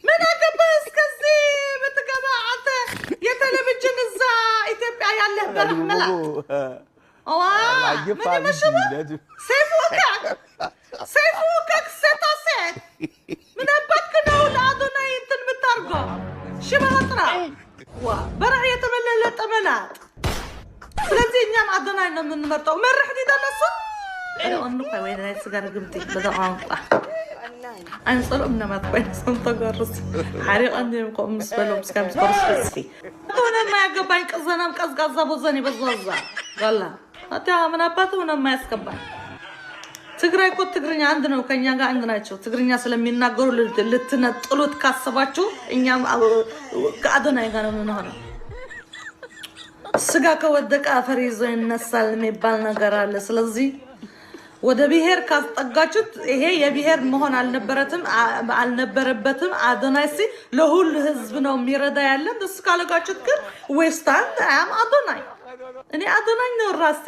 من أجبس كذي بتجمع أنت يتلفزيون الزا إثيوبيا يالله برحملك من مشوا سيفوكك ستاسات من أبكنا ولادنا ينتن بترجع شبه أطرا برعية تملل تملات ስለዚህ እኛም አዶናይ ነው የምንመርጠው መርህ ዲዳለሱ አሁን ነው ወይ ላይ ስጋር ግምት በደም አንጸሎም ነማት ባይሰም ተጋርስ حريق عندهم قوم مسبلهم سكام سكرس في هنا ما يقبل قزنام قزقزا بوزني بزوزا والله አታ ምን አባቱ ነው የማያስቀባኝ ትግራይ እኮ ትግርኛ አንድ ነው ከኛ ጋር አንድ ናቸው ትግርኛ ስለሚናገሩ ልትነጥሉት ካሰባችሁ እኛም ከአዶናይ ጋር ነው የምንሆነው ስጋ ከወደቀ አፈር ይዞ ይነሳል የሚባል ነገር አለ ስለዚህ ወደ ብሔር ካስጠጋችሁት ይሄ የብሔር መሆን አልነበረበትም አዶናይሲ ለሁሉ ህዝብ ነው የሚረዳ ያለ ደስ ካለጋችሁት ግን ዌስታንድ አም አዶናይ እኔ አዶናይ ነው ራሴ